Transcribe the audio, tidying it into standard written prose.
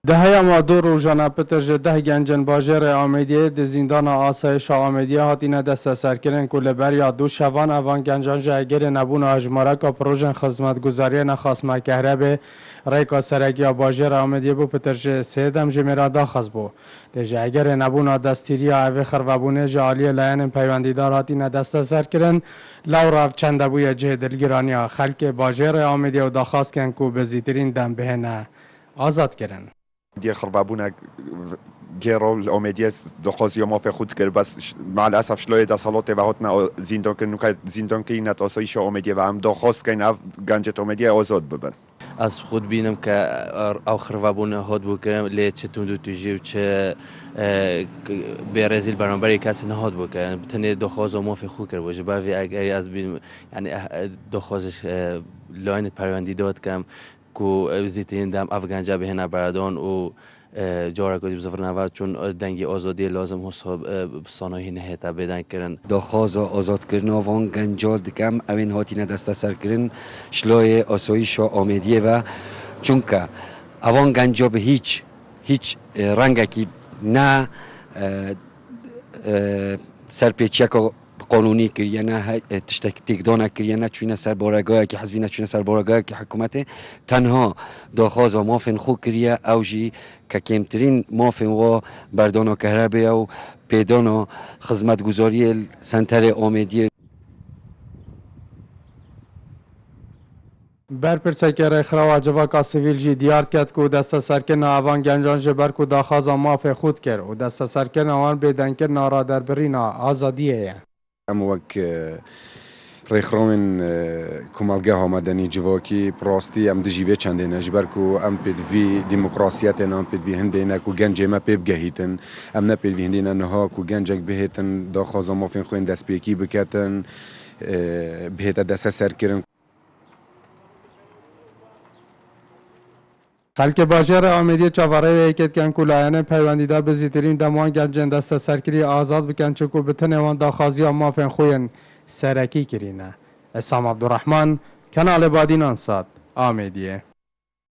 دهه ما دو روزانه پترج ده گنجن باجر آمیدیه د زندان آسایش آمیدیه هاتینه دست سرکرین که لبریا دو شوان اوان گنجان جاگر نبون اجماره که پروژن خدمتگزاری نخواست مکهربه ریکا سرگیا باجر آمیدیه بو پترج سیدم جمیرا داخز بو د جاگر نبون دستیری اوی خربابونه جالی لاین پیوندیدار هاتینه دست سرکرین لورا چند بوی جه دلگیرانی خلک باجر آمیدیه و داخواست کن که بزیترین دم بهنه آزاد کرن. دي خربابونا جيرو الأوميديا دخوزي ما في خود كر بس مع الأسف شلوي دا صلوتي وهاتنا زندان كنو كات زندان كينات أسايش أوميديا وهم دخواست كين أف جنجت أوميديا آزاد ببن. از خود بینم که او خرابونه هات بوده لی چه تندو تجی و چه برزیل برانبری کسی نهاد بوده بتنی دخواز و مافی خود کرد باشه باید اگه از بین یعنی دخوازش لاینت پروندی داد کم کو زیتین دم افغانجا به هن بردان و جارا کدی بزرگ نواد چون دنگی آزادی لازم حساب صنایع نهتا بدن کردن دخواز آزاد کردن وان گنجال دکم اوین هاتی ندست سر کردن شلای آسایش آمیدیه و چون که اوان گنجا به هیچ رنگی نه سرپیچی که قانونی کریه نه تکدان کریه نه چونه سر بارگاه که حزبی نه چونه سر بارگاه که حکومت تنها داخواز و مافن خو کریه اوجی که کمترین مافن و بردان و کهربه و پیدان و خدمتگزاری سنتر آمیدیه بر پرسکر خرا جواکا سیویل جی دیار کرد که دست سرکن آوان گنجان جبر که داخواز ماف خود کرد و دست سرکن آوان بیدن کرد نارا در برینا آزادیه ام وک ریخرامن کمالگاه آمدنی جواکی پراستی ام دجیوه چنده نجبر کو ام پدوی دموکراسیت ام پدوی هنده نه کو گنج ما پیب گهیتن ام نه پدوی هنده نه کو گنجک بهتن داخواز مافین خوین دست پیکی بکتن بهت دست سر کردن خلک باجر آمیدی چواره ایکت کن کلاین پیوندیدار به زیترین دمان گنجن دست سرکری آزاد بکن چکو بتنه وان داخوازی مافن خوین سرکی کرینه. اسام عبدالرحمن کانال بادینان ساد آمیدیه